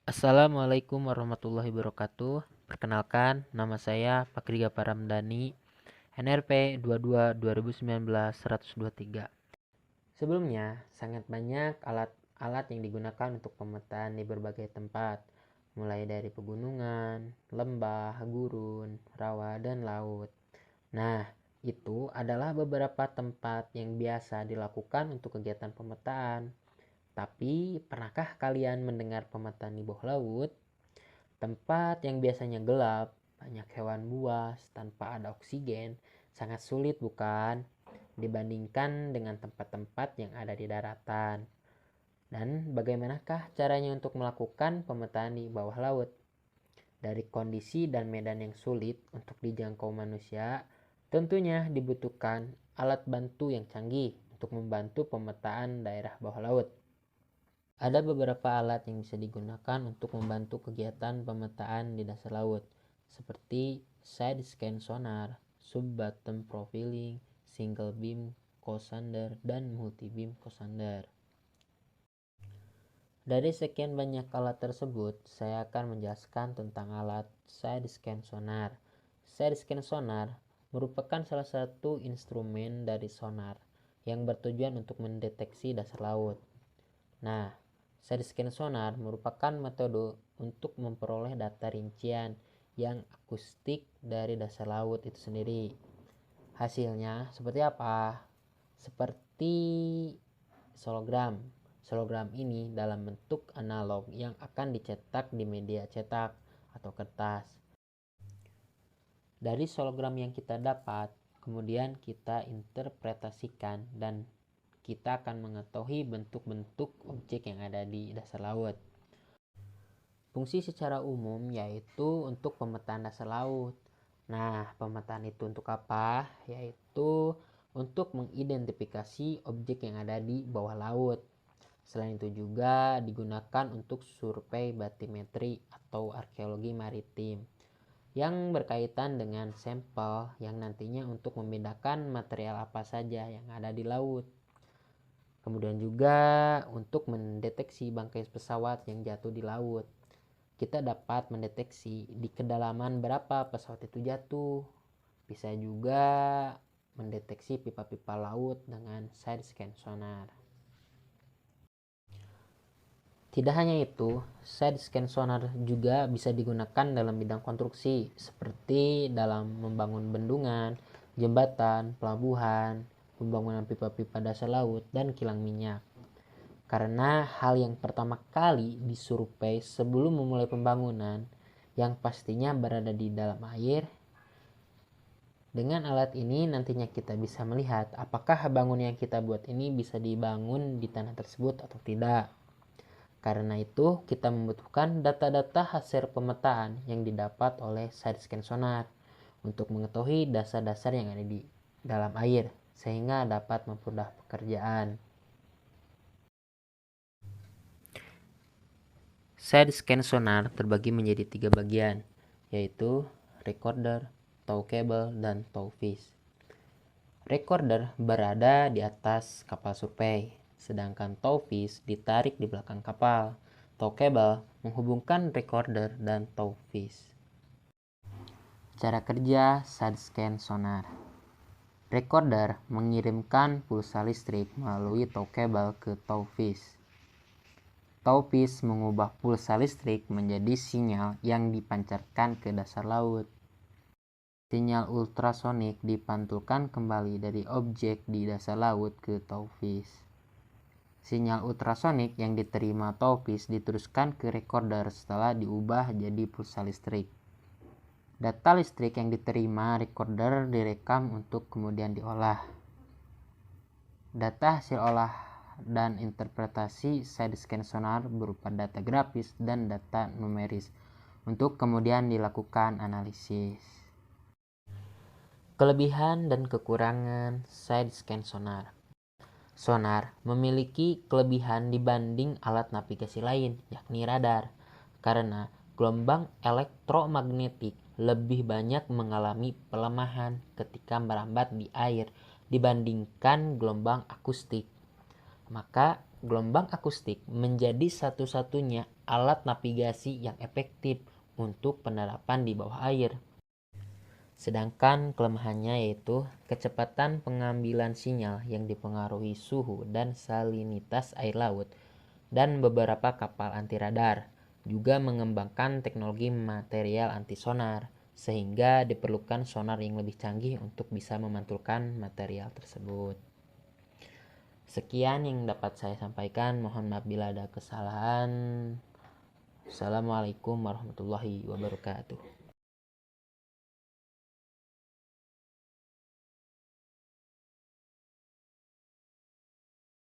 Assalamualaikum warahmatullahi wabarakatuh. Perkenalkan, nama saya Pakriga Paramdani, NRP 22 2019 123. Sebelumnya, sangat banyak alat-alat yang digunakan untuk pemetaan di berbagai tempat, mulai dari pegunungan, lembah, gurun, rawa, dan laut. Nah, itu adalah beberapa tempat yang biasa dilakukan untuk kegiatan pemetaan. Tapi, pernahkah kalian mendengar pemetaan di bawah laut? Tempat yang biasanya gelap, banyak hewan buas, tanpa ada oksigen, sangat sulit bukan? Dibandingkan dengan tempat-tempat yang ada di daratan. Dan bagaimanakah caranya untuk melakukan pemetaan di bawah laut? Dari kondisi dan medan yang sulit untuk dijangkau manusia, tentunya dibutuhkan alat bantu yang canggih untuk membantu pemetaan daerah bawah laut. Ada beberapa alat yang bisa digunakan untuk membantu kegiatan pemetaan di dasar laut, seperti side scan sonar, sub-bottom profiling, single beam co-sounder, dan multi beam co-sounder. Dari sekian banyak alat tersebut, saya akan menjelaskan tentang alat side scan sonar. Side scan sonar merupakan salah satu instrumen dari sonar yang bertujuan untuk mendeteksi dasar laut. Nah, side scan sonar merupakan metode untuk memperoleh data rincian yang akustik dari dasar laut itu sendiri. Hasilnya seperti apa? Seperti sologram. Sologram ini dalam bentuk analog yang akan dicetak di media cetak atau kertas. Dari sologram yang kita dapat, kemudian kita interpretasikan dan kita akan mengetahui bentuk-bentuk objek yang ada di dasar laut. Fungsi secara umum yaitu untuk pemetaan dasar laut. Nah, pemetaan itu untuk apa? Yaitu untuk mengidentifikasi objek yang ada di bawah laut. Selain itu juga digunakan untuk survei batimetri atau arkeologi maritim yang berkaitan dengan sampel yang nantinya untuk membedakan material apa saja yang ada di laut. Kemudian juga untuk mendeteksi bangkai pesawat yang jatuh di laut. Kita dapat mendeteksi di kedalaman berapa pesawat itu jatuh. Bisa juga mendeteksi pipa-pipa laut dengan side scan sonar. Tidak hanya itu, side scan sonar juga bisa digunakan dalam bidang konstruksi, seperti dalam membangun bendungan, jembatan, pelabuhan, pembangunan pipa-pipa dasar laut, dan kilang minyak. Karena hal yang pertama kali disurvei sebelum memulai pembangunan, yang pastinya berada di dalam air. Dengan alat ini nantinya kita bisa melihat apakah bangunan yang kita buat ini bisa dibangun di tanah tersebut atau tidak. Karena itu kita membutuhkan data-data hasil pemetaan yang didapat oleh side scan sonar untuk mengetahui dasar-dasar yang ada di dalam air sehingga dapat mempermudah pekerjaan. Side scan sonar terbagi menjadi 3 bagian, yaitu recorder, tow cable, dan tow fish. Recorder berada di atas kapal survei, sedangkan tow fish ditarik di belakang kapal. Tow cable menghubungkan recorder dan tow fish. Cara kerja side scan sonar. Recorder mengirimkan pulsa listrik melalui tow cable ke tow fish. Tow fish mengubah pulsa listrik menjadi sinyal yang dipancarkan ke dasar laut. Sinyal ultrasonik dipantulkan kembali dari objek di dasar laut ke tow fish. Sinyal ultrasonik yang diterima tow fish diteruskan ke recorder setelah diubah jadi pulsa listrik. Data listrik yang diterima recorder direkam untuk kemudian diolah. Data hasil olah dan interpretasi side scan sonar berupa data grafis dan data numeris untuk kemudian dilakukan analisis. Kelebihan dan kekurangan side scan sonar. Sonar memiliki kelebihan dibanding alat navigasi lain, yakni radar, karena gelombang elektromagnetik lebih banyak mengalami pelemahan ketika merambat di air dibandingkan gelombang akustik. Maka gelombang akustik menjadi satu-satunya alat navigasi yang efektif untuk penerapan di bawah air. Sedangkan kelemahannya yaitu kecepatan pengambilan sinyal yang dipengaruhi suhu dan salinitas air laut, dan beberapa kapal anti radar juga mengembangkan teknologi material anti sonar, sehingga diperlukan sonar yang lebih canggih untuk bisa memantulkan material tersebut. Sekian yang dapat saya sampaikan, mohon maaf bila ada kesalahan. Assalamualaikum warahmatullahi wabarakatuh.